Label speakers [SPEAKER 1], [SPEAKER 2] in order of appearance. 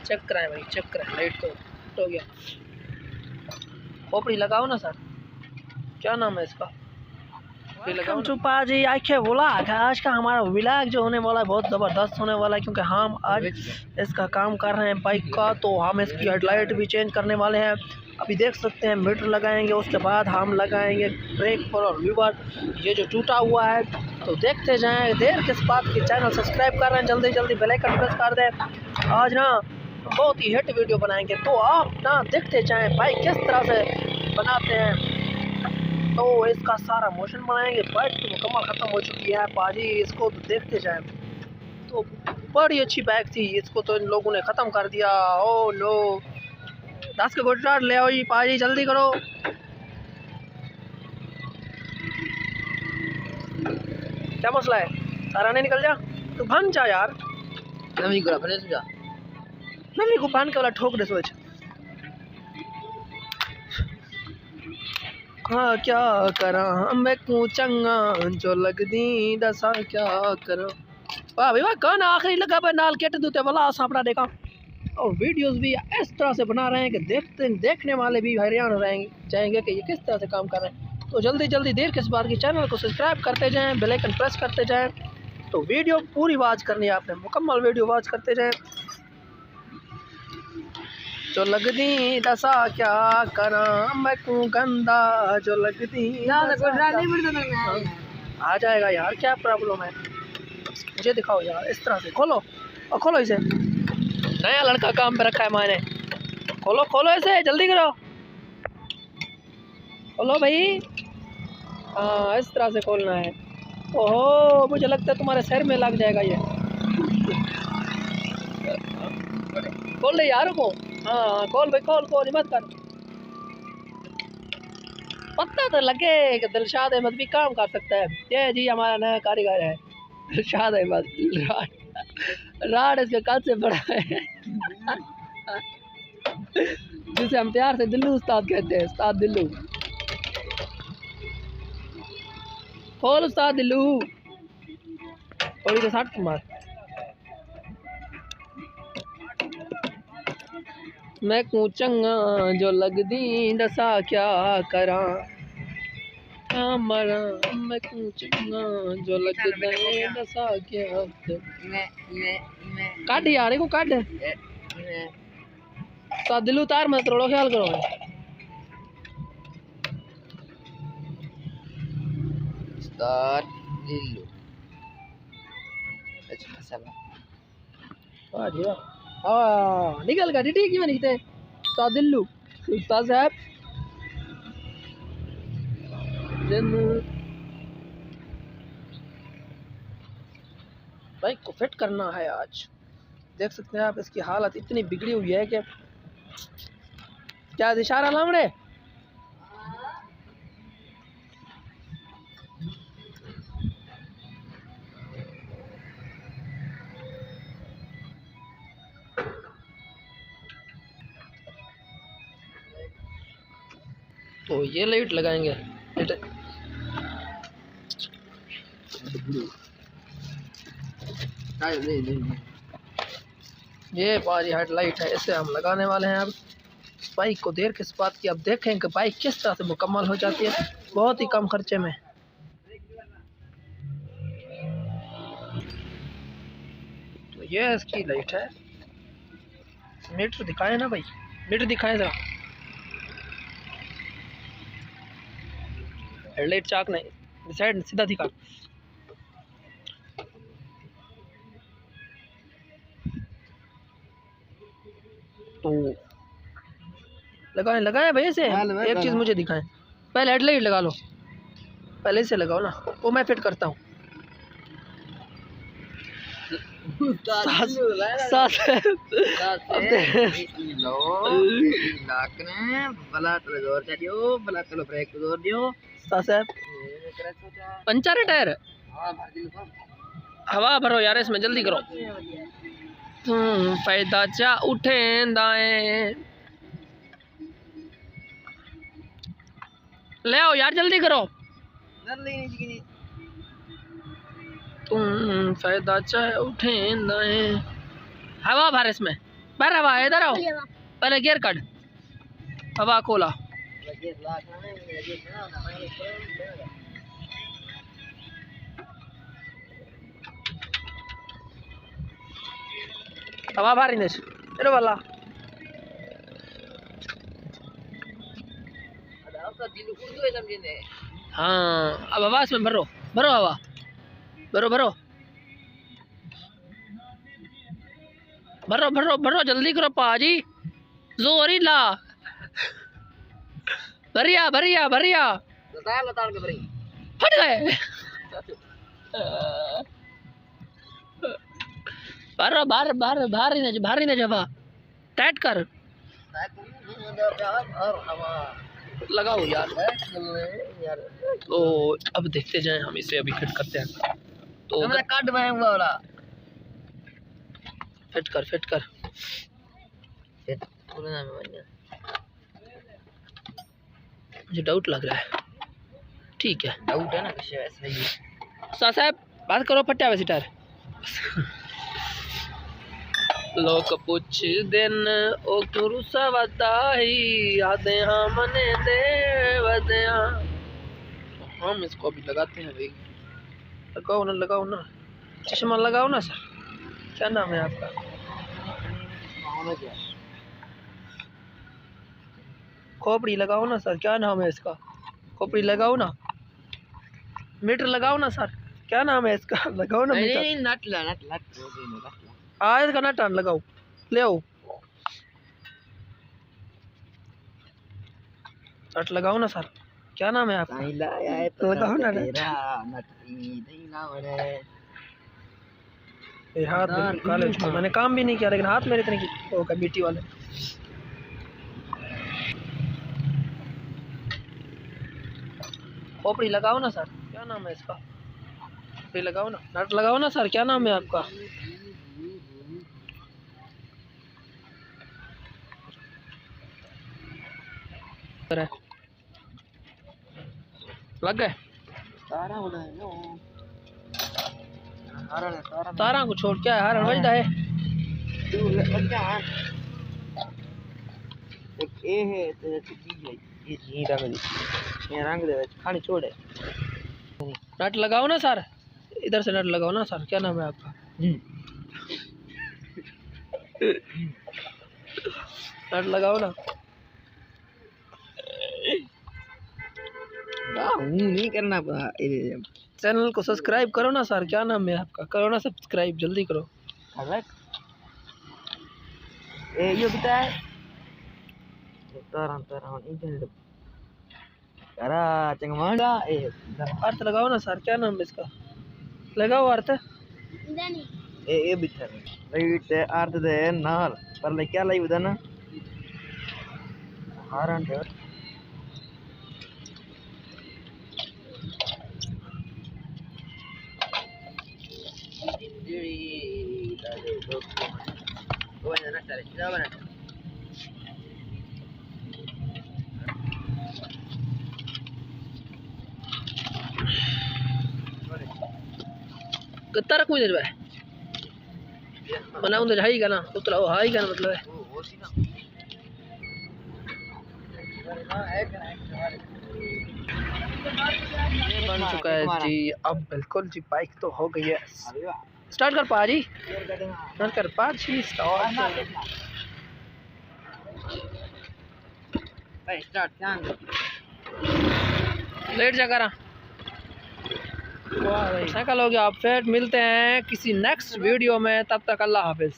[SPEAKER 1] Check कराएं भाई, check कराएं। लाइट तो हो गया। खोपड़ी लगाओ ना सर, क्या नाम है इसका? वेलकम टू पाजी आखे व्लॉग। आज का हमारा व्लॉग जो होने वाला है बहुत ज़बरदस्त होने वाला है, क्योंकि हम आज इसका काम कर रहे हैं बाइक का। तो हम इसकी हेडलाइट भी चेंज करने वाले हैं। अभी देख सकते हैं मीटर लगाएंगे, उसके बाद हम लगाएंगे ब्रेक पर और लीवर। ये जो टूटा हुआ है तो देखते जाएं। देर किस बात की, चैनल सब्सक्राइब कर रहे हैं, जल्दी जल्दी बेल आइकन प्रेस कर दें। आज ना बहुत ही हिट वीडियो बनाएंगे, तो आप ना देखते जाएं बाइक किस तरह से बनाते हैं। तो इसका सारा मोशन बनाएंगे। बाइक तो मुकम्मल ख़त्म हो चुकी है पाजी, इसको तो देखते जाएं। तो बड़ी अच्छी बाइक थी, इसको तो इन लोगों ने ख़त्म कर दिया। ओ नो, 10 के गुजरात ले आओ जी पाजी, जल्दी करो। क्या मसला है? सारा नहीं निकल जा तो बन जा यार। नवी को बन के वाला ठोक दे सोच। हाँ क्या करा मैं को चंगा जो लग दी दसा क्या करा। वाह भाई वाह, गाना आखिरी लगा पर नाल केट दूते वाला सापड़ा देखा। और वीडियोस भी इस तरह से बना रहे हैं कि देखने वाले भी हैरान हो जाएंगे कि ये किस तरह से काम कर रहे हैं। तो जल्दी जल्दी देर किस बात की, चैनल को सब्सक्राइब करते जाएं, बेल आइकन प्रेस करते जाएं। तो वीडियो पूरी वॉच करनी है आपने, मुकम्मल वीडियो वॉच करते जाएं। जो लगदी दसा क्या करा मैं को गंदा जो लगदी आ जाएगा यार, क्या प्रॉब्लम है? मुझे दिखाओ यार, इस तरह से खोलो और खोलो इसे। नया लड़का काम पे रखा है मैंने। खोलो खोलो इसे, जल्दी करो, खोलो भाई। हाँ इस तरह से खोलना है। ओहो, मुझे लगता है तुम्हारे सिर में लग जाएगा ये। खोल ले यार को। हाँ खोल भाई, खोल खोल, मत कर। पता तो लगे कि दिलशाद अहमद भी काम कर सकता है। ये जी हमारा नया कारीगर है दिलशाद अहमद। राड इसके कद से बड़ा है जिसे हम प्यार से दिल्लू उस्ताद कहते हैं। उस्ताद दिल्लू, खोल उस्ताद दिल्लू। थोड़ी तो साठ मार। मैं को चंगा जो लगदी दसा क्या करा मरा मैं को चंगा जो लगदी दसा क्या काट यार को काट। उस्ताद दिल्लू तार मत तोड़ो, ख्याल करो।
[SPEAKER 2] उस्ताद दिल्लू
[SPEAKER 1] निकल गया ठीक क्यों निकलते। उस्ताद दिल्लू, उस्ताद साहब बाइक को फिट करना है आज। देख सकते हैं आप, इसकी हालत इतनी बिगड़ी हुई है कि क्या इशारा लामड़े। तो ये लाइट लगाएंगे। ये बारी हेडलाइट है, इसे हम लगाने वाले हैं अब। बाइक को देर किस बात की, अब देखें कि बाइक किस तरह से मुकम्मल हो जाती है बहुत ही कम खर्चे में। तो ये इसकी लाइट है। मीटर दिखाएं ना भाई, मीटर दिखाएं जरा। हेडलाइट चाक नहीं, साइड सीधा दिखा। तो लगाएं लगाएं भाई इसे। एक चीज़ मुझे दिखाएं, पहले हेडलाइट लगा लो, पहले इसे लगाओ ना, वो मैं फिट करता हूँ। पंचर है टायर, हवा भरो यार इसमें, जल्दी करो। फायदा चा उठे दाएं, ले आओ यार जल्दी करो। तुम फायदा चाहे उठे दाएं, हवा भर इसमें। बाहर हवा, इधर आओ, पहले गियर कट, हवा खोला। हवा बाहर ही इधर वाला हाँ। अब हवा इसमें भरो, भरो हवा, भरो भरो भरो भरो भरो, जल्दी करो पाजी, जोर ही ला, भरिया भरिया भरिया, फट गए। भरो बाहर बाहर बाहर ही नहीं हवा टाइट कर, लगाओ यार। तो अब देखते जाएं हम इसे, अभी फिट करते हैं। तो
[SPEAKER 2] काट में वाला
[SPEAKER 1] फिट कर, फिट कर। मुझे डाउट लग रहा है, ठीक है
[SPEAKER 2] डाउट है ना सही है।
[SPEAKER 1] साहब बात करो पट्टा वैसे टायर लोग पुछ दिन ओ कुरुसा वदाही यादें हम मने दे वदया। हम इसको अभी लगाते हैं भाई, लगाओ ना चश्मा लगाओ ना सर। क्या नाम है आपका? खोपड़ी लगाओ ना सर, क्या नाम है इसका? खोपड़ी लगाओ ना, मीटर लगाओ ना सर, क्या नाम है इसका? लगाओ ना मीटर।
[SPEAKER 2] नहीं, नट
[SPEAKER 1] इसका नट लगाओ, ले आओ नट लगाओ ना सर, क्या नाम है आपका? लगाओ ना नट। मेरे हाथ में काले, मैंने काम भी नहीं किया लेकिन हाथ मेरे इतने की हो गए बीटी वाले। खोपड़ी लगाओ ना सर, क्या नाम है इसका? खोपड़ी लगाओ ना, नट लगाओ ना सर, क्या नाम है आपका? लग गए तारा को छोड़, क्या है हारण बजदा है। खानी छोड़े, नट लगाओ ना सर, इधर से नट लगाओ ना सर, क्या नाम है आपका? नट लगाओ ना,
[SPEAKER 2] नहीं करना।
[SPEAKER 1] चैनल को सब्सक्राइब करो ना सर, क्या नाम है आपका? करो ना सब्सक्राइब, जल्दी करो।
[SPEAKER 2] ये बता
[SPEAKER 1] अर्थ लगाओ ना सर, क्या नाम है इसका? लगाओ अर्थ।
[SPEAKER 2] ये बिठर राइट अर्थ दे नाल पर ले क्या लाई बता ना हारन दे
[SPEAKER 1] गत्ता रखूं इधर भाई, बनाऊं तो हाई का ना उतरा, वो हाई का ना मतलब है। ये बन चुका है जी, अब बिल्कुल जी बाइक तो हो गई है। स्टार्ट कर पाजी, स्टार्ट कर पाजी, स्टार्ट लेट जा करा साइकिल हो गया। आप फिर मिलते हैं किसी नेक्स्ट वीडियो में, तब तक अल्लाह हाफिज़।